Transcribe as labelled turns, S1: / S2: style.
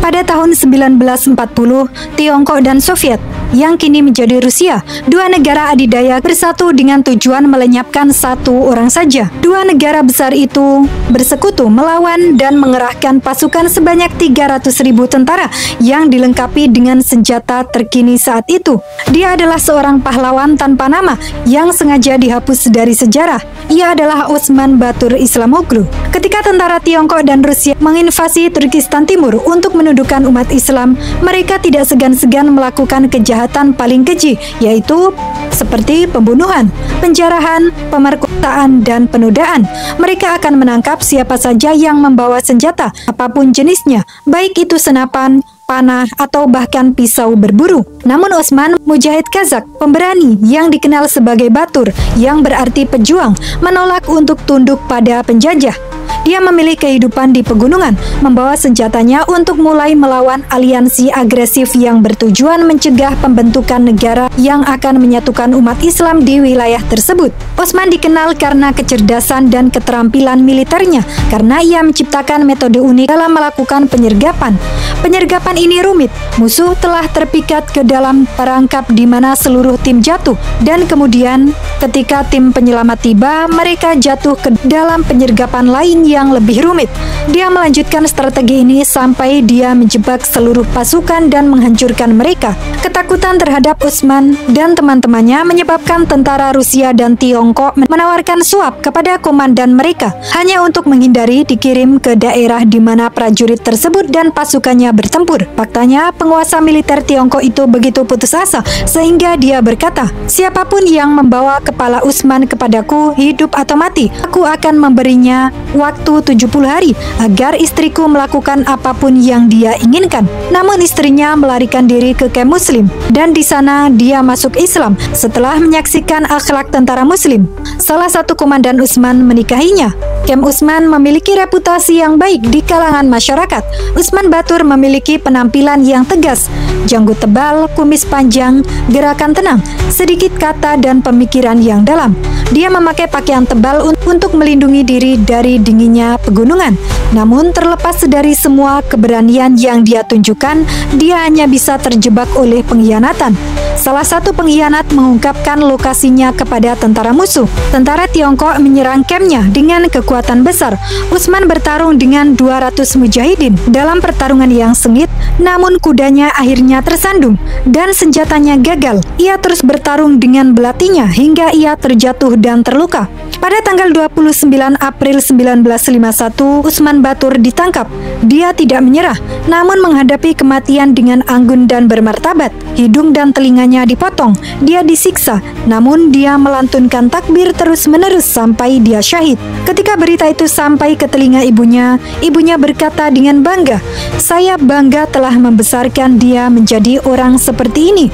S1: Pada tahun 1940, Tiongkok dan Soviet yang kini menjadi Rusia, dua negara adidaya bersatu dengan tujuan melenyapkan satu orang saja. Dua negara besar itu bersekutu melawan dan mengerahkan pasukan sebanyak 300.000 tentara yang dilengkapi dengan senjata terkini saat itu. Dia adalah seorang pahlawan tanpa nama yang sengaja dihapus dari sejarah. Ia adalah Osman Batur Islamoglu. Ketika tentara Tiongkok dan Rusia menginvasi Turkistan Timur untuk menundukkan umat Islam, mereka tidak segan-segan melakukan kejahatan paling keji, yaitu seperti pembunuhan, penjarahan, pemerkosaan, dan penodaan. Mereka akan menangkap siapa saja yang membawa senjata, apapun jenisnya, baik itu senapan, panah, atau bahkan pisau berburu. Namun Osman, mujahid Kazak, pemberani yang dikenal sebagai Batur, yang berarti pejuang, menolak untuk tunduk pada penjajah. Dia memilih kehidupan di pegunungan, membawa senjatanya untuk mulai melawan aliansi agresif yang bertujuan mencegah pembentukan negara yang akan menyatukan umat Islam di wilayah tersebut. Osman dikenal karena kecerdasan dan keterampilan militernya, karena ia menciptakan metode unik dalam melakukan penyergapan. Penyergapan ini rumit. Musuh telah terpikat ke dalam perangkap di mana seluruh tim jatuh, dan kemudian ketika tim penyelamat tiba, mereka jatuh ke dalam penyergapan lain yang lebih rumit. Dia melanjutkan strategi ini sampai dia menjebak seluruh pasukan dan menghancurkan mereka. Ketakutan terhadap Osman dan teman-temannya menyebabkan tentara Rusia dan Tiongkok menawarkan suap kepada komandan mereka hanya untuk menghindari dikirim ke daerah di mana prajurit tersebut dan pasukannya bertempur. Faktanya, penguasa militer Tiongkok itu begitu putus asa sehingga dia berkata, "Siapapun yang membawa kepala Osman kepadaku, hidup atau mati, aku akan memberinya waktu 70 hari agar istriku melakukan apapun yang dia inginkan." Namun istrinya melarikan diri ke kamp Muslim, dan di sana dia masuk Islam setelah menyaksikan akhlak tentara Muslim. Salah satu komandan Osman menikahinya. Kamp Osman memiliki reputasi yang baik di kalangan masyarakat. Osman Batur memiliki penampilan yang tegas, janggut tebal, kumis panjang, gerakan tenang, sedikit kata dan pemikiran yang dalam. Dia memakai pakaian tebal untuk melindungi diri dari dinginnya pegunungan. Namun terlepas dari semua keberanian yang dia tunjukkan, dia hanya bisa terjebak oleh pengkhianatan. Salah satu pengkhianat mengungkapkan lokasinya kepada tentara musuh. Tentara Tiongkok menyerang kampnya dengan kekuatan besar. Osman bertarung dengan 200 mujahidin dalam pertarungan yang sengit, namun kudanya akhirnya tersandung dan senjatanya gagal. Ia terus bertarung dengan belatinya hingga ia terjatuh dan terluka. Pada tanggal 29 April 1951, Osman Batur ditangkap. Dia tidak menyerah, namun menghadapi kematian dengan anggun dan bermartabat. Hidung dan telinganya dipotong, dia disiksa, namun dia melantunkan takbir terus-menerus sampai dia syahid. Ketika berita itu sampai ke telinga ibunya berkata dengan bangga, "Saya bangga telah membesarkan dia menjadi orang seperti ini."